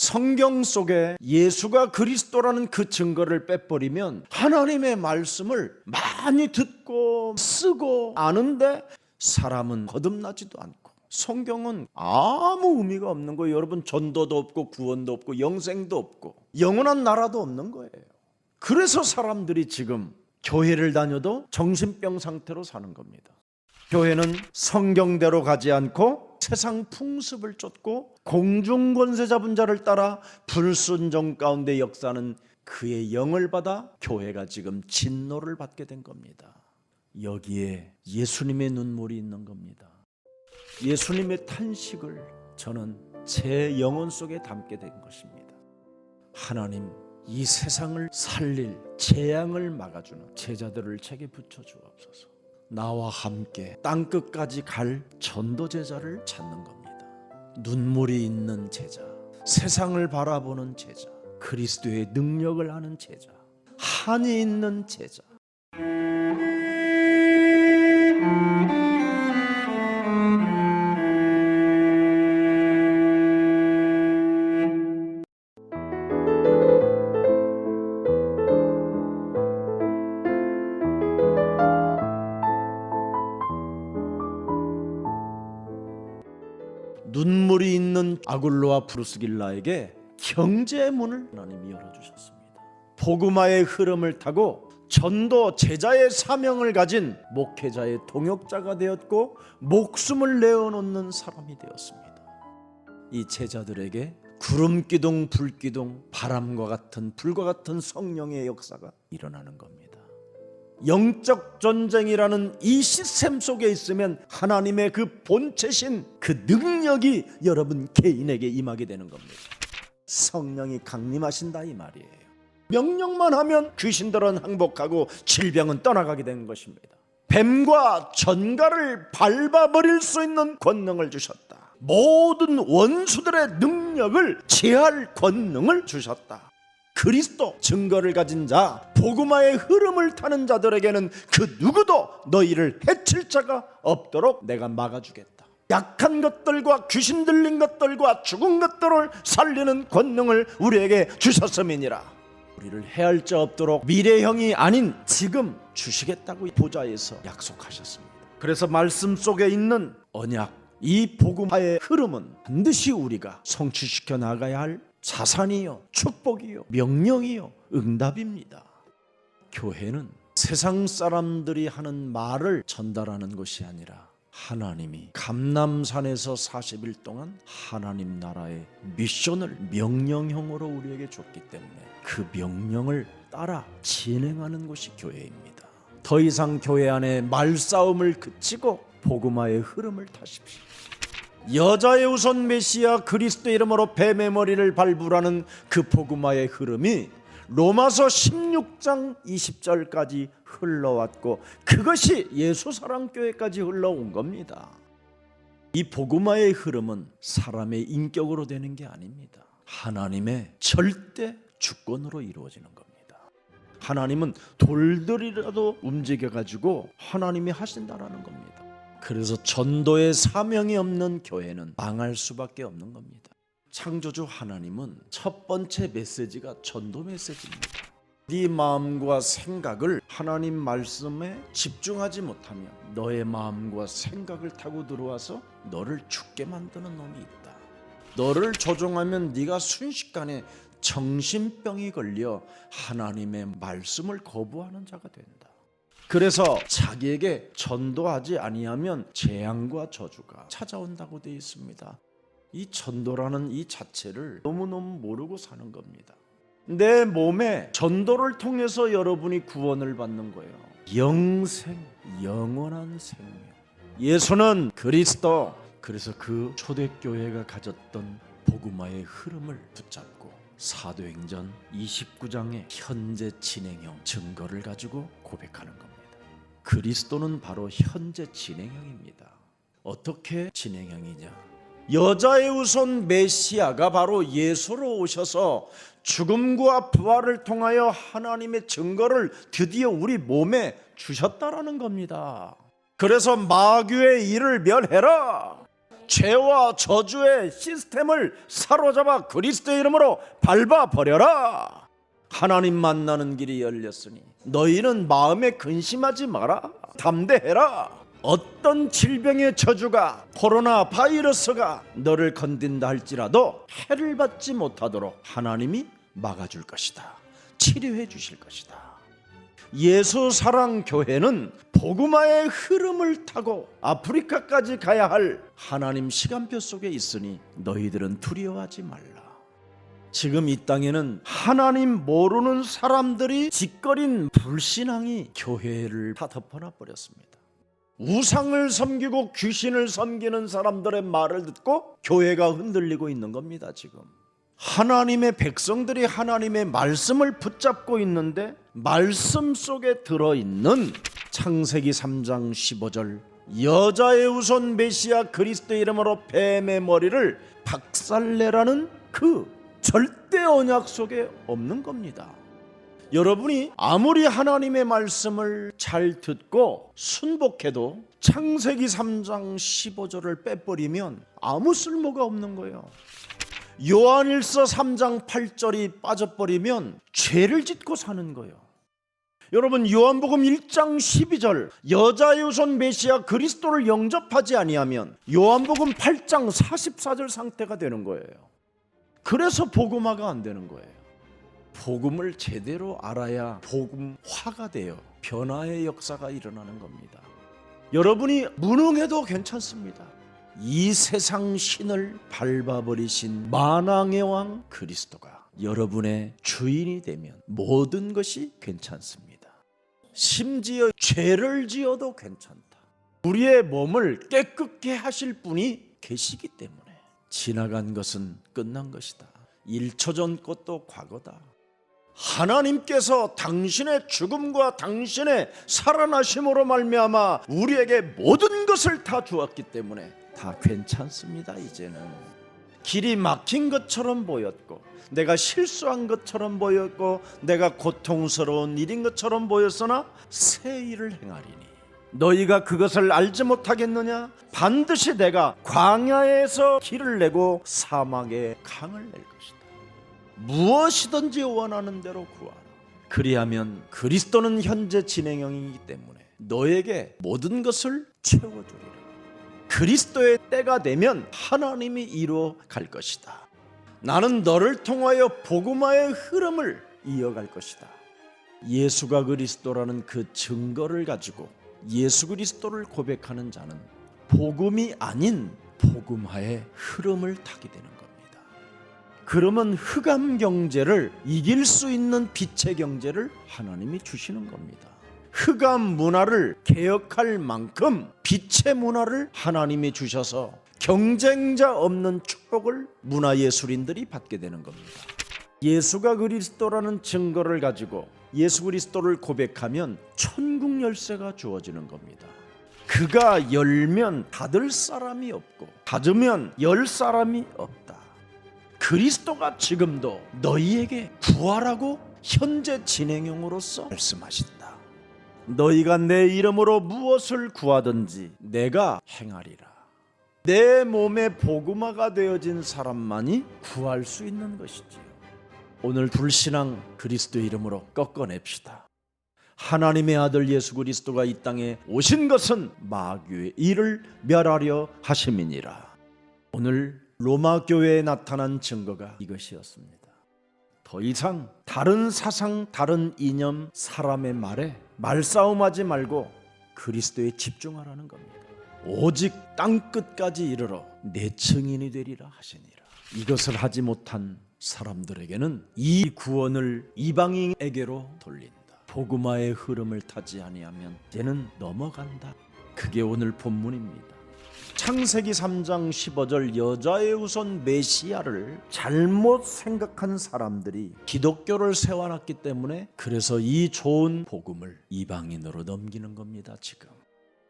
성경 속에 예수가 그리스도라는 그 증거를 빼버리면 하나님의 말씀을 많이 듣고 쓰고 아는데 사람은 거듭나지도 않고, 성경은 아무 의미가 없는 거예요. 여러분, 전도도 없고 구원도 없고 영생도 없고 영원한 나라도 없는 거예요. 그래서 사람들이 지금 교회를 다녀도 정신병 상태로 사는 겁니다. 교회는 성경대로 가지 않고 세상 풍습을 쫓고 공중권세 잡은 자를 따라 불순종 가운데 역사하는 그의 영을 받아 교회가 지금 진노를 받게 된 겁니다. 여기에 예수님의 눈물이 있는 겁니다. 예수님의 탄식을 저는 제 영혼 속에 담게 된 것입니다. 하나님, 이 세상을 살릴 재앙을 막아주는 제자들을 제게 붙여주옵소서. 나와 함께 땅끝까지 갈 전도 제자를 찾는 겁니다. 눈물이 있는 제자, 세상을 바라보는 제자, 그리스도의 능력을 아는 제자, 한이 있는 제자. 눈물이 있는 아굴로와 브루스길라에게 경제의 문을 하나님이 열어주셨습니다. 복음화의 흐름을 타고 전도 제자의 사명을 가진 목회자의 동역자가 되었고 목숨을 내어놓는 사람이 되었습니다. 이 제자들에게 구름기둥 불기둥 바람과 같은 불과 같은 성령의 역사가 일어나는 겁니다. 영적 전쟁이라는 이 시스템 속에 있으면 하나님의 그 본체신 그 능력이 여러분 개인에게 임하게 되는 겁니다. 성령이 강림하신다 이 말이에요. 명령만 하면 귀신들은 항복하고 질병은 떠나가게 되는 것입니다. 뱀과 전갈을 밟아버릴 수 있는 권능을 주셨다. 모든 원수들의 능력을 제할 권능을 주셨다. 그리스도 증거를 가진 자, 복음화의 흐름을 타는 자들에게는 그 누구도 너희를 해칠 자가 없도록 내가 막아주겠다. 약한 것들과 귀신 들린 것들과 죽은 것들을 살리는 권능을 우리에게 주셨음이니라. 우리를 해할 자 없도록 미래형이 아닌 지금 주시겠다고 보좌에서 약속하셨습니다. 그래서 말씀 속에 있는 언약, 이 복음화의 흐름은 반드시 우리가 성취시켜 나가야 할 자산이요, 축복이요, 명령이요, 응답입니다. 교회는 세상 사람들이 하는 말을 전달하는 것이 아니라 하나님이 감람산에서 40일 동안 하나님 나라의 미션을 명령형으로 우리에게 줬기 때문에 그 명령을 따라 진행하는 것이 교회입니다. 더 이상 교회 안에 말싸움을 그치고 복음화의 흐름을 타십시오. 여자의 우선 메시아 그리스도 이름으로 뱀의 머리를 밟으라는 그 복음화의 흐름이 로마서 16장 20절까지 흘러왔고 그것이 예수사랑교회까지 흘러온 겁니다. 이 복음화의 흐름은 사람의 인격으로 되는 게 아닙니다. 하나님의 절대 주권으로 이루어지는 겁니다. 하나님은 돌들이라도 움직여가지고 하나님이 하신다라는 겁니다. 그래서 전도의 사명이 없는 교회는 망할 수밖에 없는 겁니다. 창조주 하나님은 첫 번째 메시지가 전도 메시지입니다. 네 마음과 생각을 하나님 말씀에 집중하지 못하면 너의 마음과 생각을 타고 들어와서 너를 죽게 만드는 놈이 있다. 너를 조종하면 네가 순식간에 정신병이 걸려 하나님의 말씀을 거부하는 자가 된다. 그래서 자기에게 전도하지 아니하면 재앙과 저주가 찾아온다고 되어 있습니다. 이 전도라는 이 자체를 너무너무 모르고 사는 겁니다. 내 몸에 전도를 통해서 여러분이 구원을 받는 거예요. 영생, 영원한 생명. 예수는 그리스도. 그래서 그 초대교회가 가졌던 복음화의 흐름을 붙잡고 사도행전 29장의 현재 진행형 증거를 가지고 고백하는 겁니다. 그리스도는 바로 현재 진행형입니다. 어떻게 진행형이냐? 여자의 우선 메시아가 바로 예수로 오셔서 죽음과 부활을 통하여 하나님의 증거를 드디어 우리 몸에 주셨다라는 겁니다. 그래서 마귀의 일을 멸해라. 죄와 저주의 시스템을 사로잡아 그리스도의 이름으로 밟아버려라. 하나님 만나는 길이 열렸으니 너희는 마음에 근심하지 마라. 담대해라. 어떤 질병의 저주가, 코로나 바이러스가 너를 건든다 할지라도 해를 받지 못하도록 하나님이 막아줄 것이다. 치료해 주실 것이다. 예수 사랑 교회는 복음화의 흐름을 타고 아프리카까지 가야 할 하나님 시간표 속에 있으니 너희들은 두려워하지 말라. 지금 이 땅에는 하나님 모르는 사람들이 짓거린 불신앙이 교회를 다 덮어놔 버렸습니다. 우상을 섬기고 귀신을 섬기는 사람들의 말을 듣고 교회가 흔들리고 있는 겁니다. 지금 하나님의 백성들이 하나님의 말씀을 붙잡고 있는데 말씀 속에 들어있는 창세기 3장 15절 여자의 후손 메시아 그리스도의 이름으로 뱀의 머리를 박살내라는 그 절대 언약 속에 없는 겁니다. 여러분이 아무리 하나님의 말씀을 잘 듣고 순복해도 창세기 3장 15절을 빼버리면 아무 쓸모가 없는 거예요. 요한일서 3장 8절이 빠져버리면 죄를 짓고 사는 거예요. 여러분 요한복음 1장 12절 여자의 후손 메시아 그리스도를 영접하지 아니하면 요한복음 8장 44절 상태가 되는 거예요. 그래서 복음화가 안 되는 거예요. 복음을 제대로 알아야 복음화가 돼요. 변화의 역사가 일어나는 겁니다. 여러분이 무능해도 괜찮습니다. 이 세상 신을 밟아버리신 만왕의 왕 그리스도가 여러분의 주인이 되면 모든 것이 괜찮습니다. 심지어 죄를 지어도 괜찮다. 우리의 몸을 깨끗게 하실 분이 계시기 때문에 지나간 것은 끝난 것이다. 1초 전 것도 과거다. 하나님께서 당신의 죽음과 당신의 살아나심으로 말미암아 우리에게 모든 것을 다 주었기 때문에 다 괜찮습니다. 이제는 길이 막힌 것처럼 보였고 내가 실수한 것처럼 보였고 내가 고통스러운 일인 것처럼 보였으나 새 일을 행하리니 너희가 그것을 알지 못하겠느냐? 반드시 내가 광야에서 길을 내고 사막에 강을 낼 것이다. 무엇이든지 원하는 대로 구하라. 그리하면 그리스도는 현재 진행형이기 때문에 너에게 모든 것을 채워주리라. 그리스도의 때가 되면 하나님이 이루어 갈 것이다. 나는 너를 통하여 복음화의 흐름을 이어갈 것이다. 예수가 그리스도라는 그 증거를 가지고 예수 그리스도를 고백하는 자는 복음이 아닌 복음화의 흐름을 타게 되는 겁니다. 그러면 흑암 경제를 이길 수 있는 빛의 경제를 하나님이 주시는 겁니다. 흑암 문화를 개혁할 만큼 빛의 문화를 하나님이 주셔서 경쟁자 없는 축복을 문화예술인들이 받게 되는 겁니다. 예수가 그리스도라는 증거를 가지고 예수 그리스도를 고백하면 천국 열쇠가 주어지는 겁니다. 그가 열면 닫을 사람이 없고 닫으면 열 사람이 없다. 그리스도가 지금도 너희에게 구하라고 현재 진행형으로서 말씀하신다. 너희가 내 이름으로 무엇을 구하든지 내가 행하리라. 내 몸에 복음화가 되어진 사람만이 구할 수 있는 것이지요. 오늘 불신앙 그리스도 이름으로 꺾어냅시다. 하나님의 아들 예수 그리스도가 이 땅에 오신 것은 마귀의 일을 멸하려 하심이니라. 오늘 로마 교회에 나타난 증거가 이것이었습니다. 더 이상 다른 사상, 다른 이념, 사람의 말에 말싸움하지 말고 그리스도에 집중하라는 겁니다. 오직 땅끝까지 이르러 내 증인이 되리라 하시니라. 이것을 하지 못한 사람들에게는 이 구원을 이방인에게로 돌린다. 복음화의 흐름을 타지 아니하면 이제는 넘어간다. 그게 오늘 본문입니다. 창세기 3장 15절 여자의 후손 메시아를 잘못 생각한 사람들이 기독교를 세워놨기 때문에 그래서 이 좋은 복음을 이방인으로 넘기는 겁니다. 지금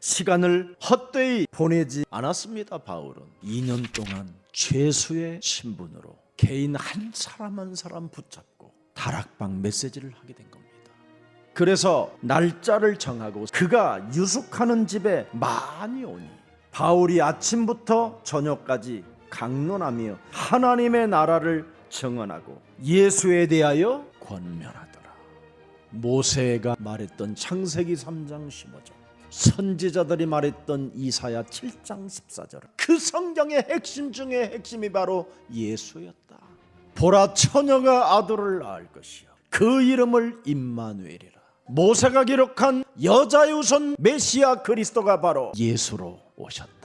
시간을 헛되이 보내지 않았습니다. 바울은 2년 동안 죄수의 신분으로 개인 한 사람 한 사람 붙잡고 다락방 메시지를 하게 된 겁니다. 그래서 날짜를 정하고 그가 유숙하는 집에 많이 오니 바울이 아침부터 저녁까지 강론하며 하나님의 나라를 증언하고 예수에 대하여 권면하더라. 모세가 말했던 창세기 3장 15절, 선지자들이 말했던 이사야 7장 14절, 그 성경의 핵심 중에 핵심이 바로 예수였다. 보라, 처녀가 아들을 낳을 것이요 그 이름을 임마누엘이라. 모세가 기록한 여자의 우선 메시아 그리스도가 바로 예수로 오셨다.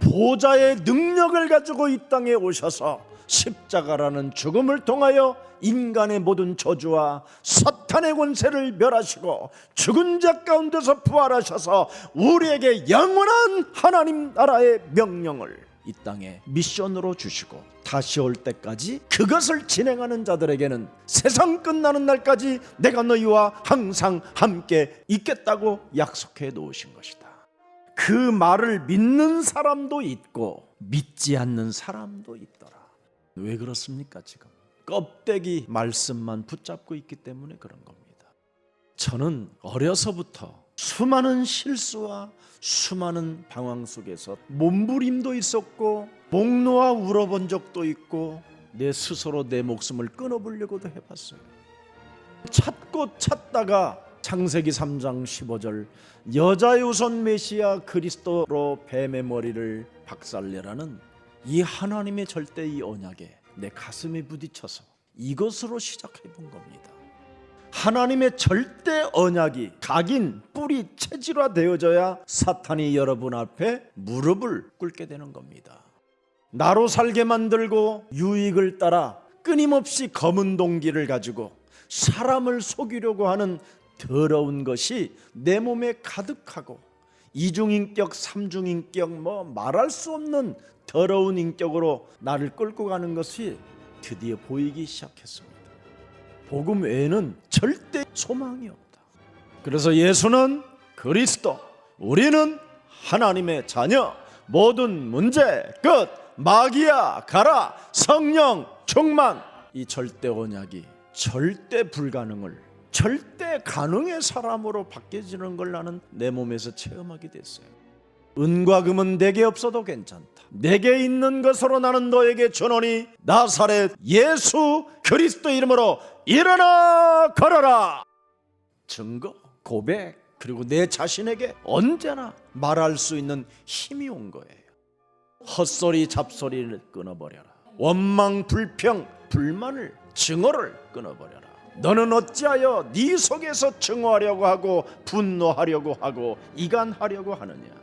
보좌의 능력을 가지고 이 땅에 오셔서 십자가라는 죽음을 통하여 인간의 모든 저주와 사탄의 권세를 멸하시고 죽은 자 가운데서 부활하셔서 우리에게 영원한 하나님 나라의 명령을 이 땅에 미션으로 주시고 다시 올 때까지 그것을 진행하는 자들에게는 세상 끝나는 날까지 내가 너희와 항상 함께 있겠다고 약속해 놓으신 것이다. 그 말을 믿는 사람도 있고 믿지 않는 사람도 있더라. 왜 그렇습니까? 지금 껍데기 말씀만 붙잡고 있기 때문에 그런 겁니다. 저는 어려서부터 수많은 실수와 수많은 방황 속에서 몸부림도 있었고 목 놓아 울어본 적도 있고 내 스스로 내 목숨을 끊어보려고도 해봤어요. 찾고 찾다가 창세기 3장 15절 여자의 우선 메시아 그리스도로 뱀의 머리를 박살내라는 이 하나님의 절대의 언약에 내 가슴에 부딪혀서 이것으로 시작해 본 겁니다. 하나님의 절대 언약이 각인 뿌리 체질화되어져야 사탄이 여러분 앞에 무릎을 꿇게 되는 겁니다. 나로 살게 만들고 유익을 따라 끊임없이 검은 동기를 가지고 사람을 속이려고 하는 더러운 것이 내 몸에 가득하고 이중인격, 삼중인격, 말할 수 없는 더러운 인격으로 나를 끌고 가는 것이 드디어 보이기 시작했습니다. 복음 외에는 절대 소망이 없다. 그래서 예수는 그리스도, 우리는 하나님의 자녀, 모든 문제 끝, 마귀야 가라, 성령 충만. 이 절대 언약이 절대 불가능을 절대 가능의 사람으로 바뀌어지는 걸 나는 내 몸에서 체험하게 됐어요. 은과 금은 내게 없어도 괜찮다. 내게 있는 것으로 나는 너에게 주노니 나사렛 예수 그리스도 이름으로 일어나 걸어라. 증거, 고백, 그리고 내 자신에게 언제나 말할 수 있는 힘이 온 거예요. 헛소리 잡소리를 끊어버려라. 원망, 불평, 불만을, 증오를 끊어버려라. 너는 어찌하여 네 속에서 증오하려고 하고 분노하려고 하고 이간하려고 하느냐.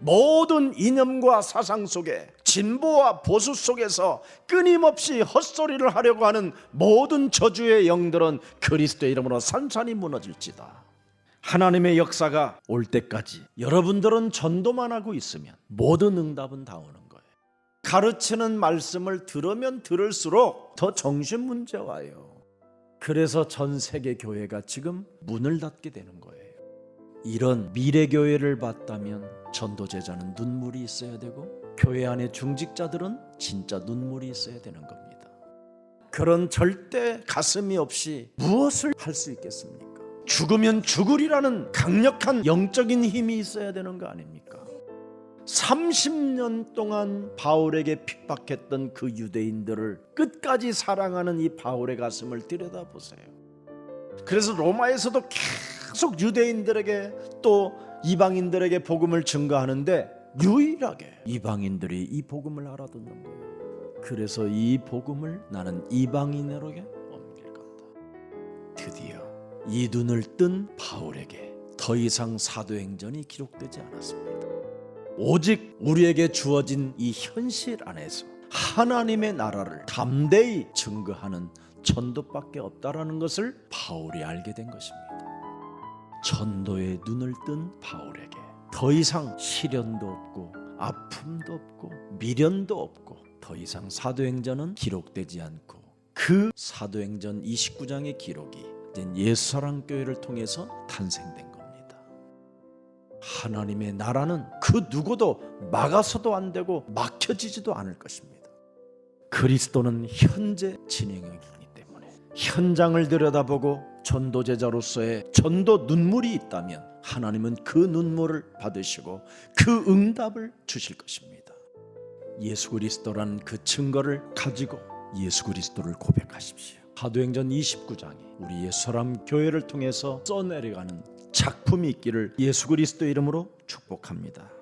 모든 이념과 사상 속에 진보와 보수 속에서 끊임없이 헛소리를 하려고 하는 모든 저주의 영들은 그리스도의 이름으로 산산이 무너질지다. 하나님의 역사가 올 때까지 여러분들은 전도만 하고 있으면 모든 응답은 다 오는 거예요. 가르치는 말씀을 들으면 들을수록 더 정신 문제 와요. 그래서 전 세계 교회가 지금 문을 닫게 되는 거예요. 이런 미래 교회를 봤다면 전도 제자는 눈물이 있어야 되고 교회 안에 중직자들은 진짜 눈물이 있어야 되는 겁니다. 그런 절대 가슴이 없이 무엇을 할 수 있겠습니까? 죽으면 죽으리라는 강력한 영적인 힘이 있어야 되는 거 아닙니까? 30년 동안 바울에게 핍박했던 그 유대인들을 끝까지 사랑하는 이 바울의 가슴을 들여다보세요. 그래서 로마에서도 계속 유대인들에게 또 이방인들에게 복음을 증거하는데 유일하게 이방인들이 이 복음을 알아듣는 거예요. 그래서 이 복음을 나는 이방인에게 옮길 건다. 드디어 이 눈을 뜬 바울에게 더 이상 사도행전이 기록되지 않았습니다. 오직 우리에게 주어진 이 현실 안에서 하나님의 나라를 담대히 증거하는 전도밖에 없다라는 것을 바울이 알게 된 것입니다. 전도의 눈을 뜬 바울에게 더 이상 시련도 없고 아픔도 없고 미련도 없고 더 이상 사도행전은 기록되지 않고 그 사도행전 29장의 기록이 예수사랑교회를 통해서 탄생된 겁니다. 하나님의 나라는 그 누구도 막아서도 안 되고 막혀지지도 않을 것입니다. 그리스도는 현재 진행형이기 때문에 현장을 들여다보고 전도제자로서의 전도 눈물이 있다면 하나님은 그 눈물을 받으시고 그 응답을 주실 것입니다. 예수 그리스도라는 그 증거를 가지고 예수 그리스도를 고백하십시오. 사도행전 29장에 우리 예수사람 교회를 통해서 써내려가는 작품이 있기를 예수 그리스도 이름으로 축복합니다.